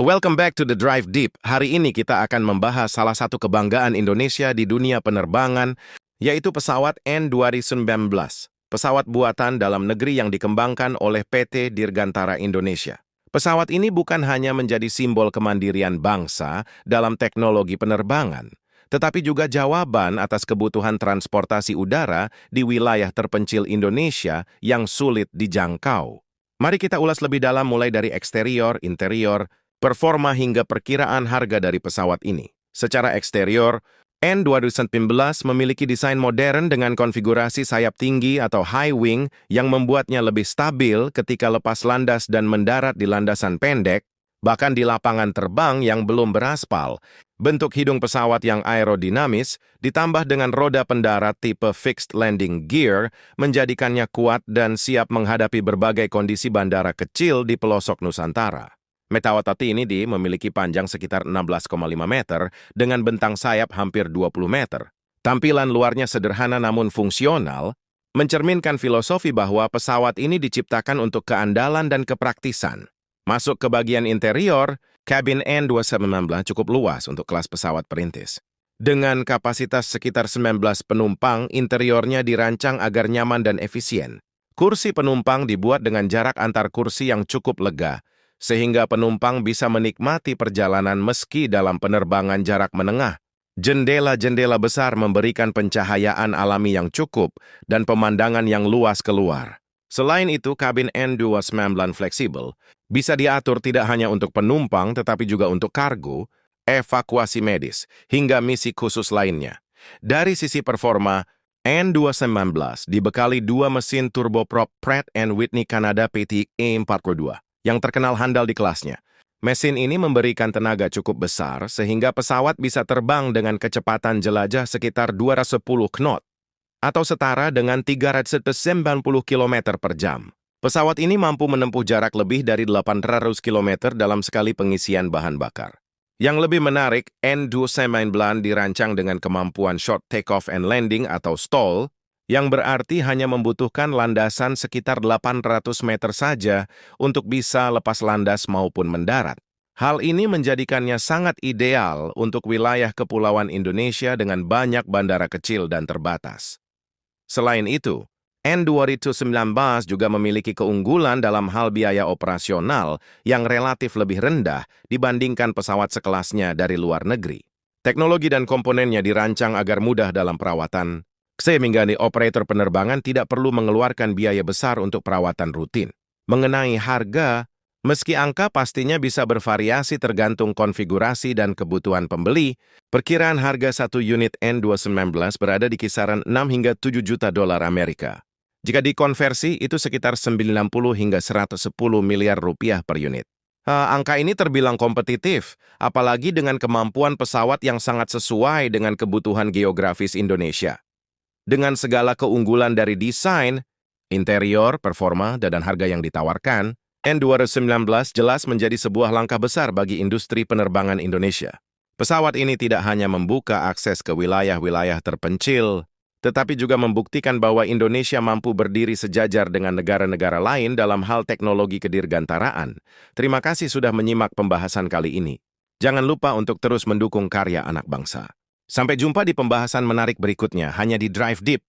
Welcome back to the Drive Deep. Hari ini kita akan membahas salah satu kebanggaan Indonesia di dunia penerbangan, yaitu pesawat N219, pesawat buatan dalam negeri yang dikembangkan oleh PT Dirgantara Indonesia. Pesawat ini bukan hanya menjadi simbol kemandirian bangsa dalam teknologi penerbangan, tetapi juga jawaban atas kebutuhan transportasi udara di wilayah terpencil Indonesia yang sulit dijangkau. Mari kita ulas lebih dalam mulai dari eksterior, interior, performa hingga perkiraan harga dari pesawat ini. Secara eksterior, N219 memiliki desain modern dengan konfigurasi sayap tinggi atau high wing yang membuatnya lebih stabil ketika lepas landas dan mendarat di landasan pendek, bahkan di lapangan terbang yang belum beraspal. Bentuk hidung pesawat yang aerodinamis ditambah dengan roda pendarat tipe fixed landing gear menjadikannya kuat dan siap menghadapi berbagai kondisi bandara kecil di pelosok Nusantara. Metawatati ini memiliki panjang sekitar 16,5 meter dengan bentang sayap hampir 20 meter. Tampilan luarnya sederhana namun fungsional, mencerminkan filosofi bahwa pesawat ini diciptakan untuk keandalan dan kepraktisan. Masuk ke bagian interior, kabin N219 cukup luas untuk kelas pesawat perintis. Dengan kapasitas sekitar 19 penumpang, interiornya dirancang agar nyaman dan efisien. Kursi penumpang dibuat dengan jarak antar kursi yang cukup lega, sehingga penumpang bisa menikmati perjalanan meski dalam penerbangan jarak menengah. Jendela-jendela besar memberikan pencahayaan alami yang cukup dan pemandangan yang luas keluar. Selain itu, kabin N219 fleksibel, bisa diatur tidak hanya untuk penumpang tetapi juga untuk kargo, evakuasi medis, hingga misi khusus lainnya. Dari sisi performa, N219 dibekali dua mesin turboprop Pratt & Whitney Canada PT-E42. Yang terkenal handal di kelasnya. Mesin ini memberikan tenaga cukup besar sehingga pesawat bisa terbang dengan kecepatan jelajah sekitar 210 knot atau setara dengan 390 km per jam. Pesawat ini mampu menempuh jarak lebih dari 800 km dalam sekali pengisian bahan bakar. Yang lebih menarik, N219 dirancang dengan kemampuan short takeoff and landing atau STOL, yang berarti hanya membutuhkan landasan sekitar 800 meter saja untuk bisa lepas landas maupun mendarat. Hal ini menjadikannya sangat ideal untuk wilayah kepulauan Indonesia dengan banyak bandara kecil dan terbatas. Selain itu, N219 juga memiliki keunggulan dalam hal biaya operasional yang relatif lebih rendah dibandingkan pesawat sekelasnya dari luar negeri. Teknologi dan komponennya dirancang agar mudah dalam perawatan, sehingga operator penerbangan tidak perlu mengeluarkan biaya besar untuk perawatan rutin. Mengenai harga, meski angka pastinya bisa bervariasi tergantung konfigurasi dan kebutuhan pembeli, perkiraan harga satu unit N219 berada di kisaran 6 hingga 7 juta dolar Amerika. Jika dikonversi, itu sekitar 90 hingga 110 miliar rupiah per unit. Angka ini terbilang kompetitif, apalagi dengan kemampuan pesawat yang sangat sesuai dengan kebutuhan geografis Indonesia. Dengan segala keunggulan dari desain, interior, performa, dan harga yang ditawarkan, N219 jelas menjadi sebuah langkah besar bagi industri penerbangan Indonesia. Pesawat ini tidak hanya membuka akses ke wilayah-wilayah terpencil, tetapi juga membuktikan bahwa Indonesia mampu berdiri sejajar dengan negara-negara lain dalam hal teknologi kedirgantaraan. Terima kasih sudah menyimak pembahasan kali ini. Jangan lupa untuk terus mendukung karya anak bangsa. Sampai jumpa di pembahasan menarik berikutnya hanya di Drive Deep.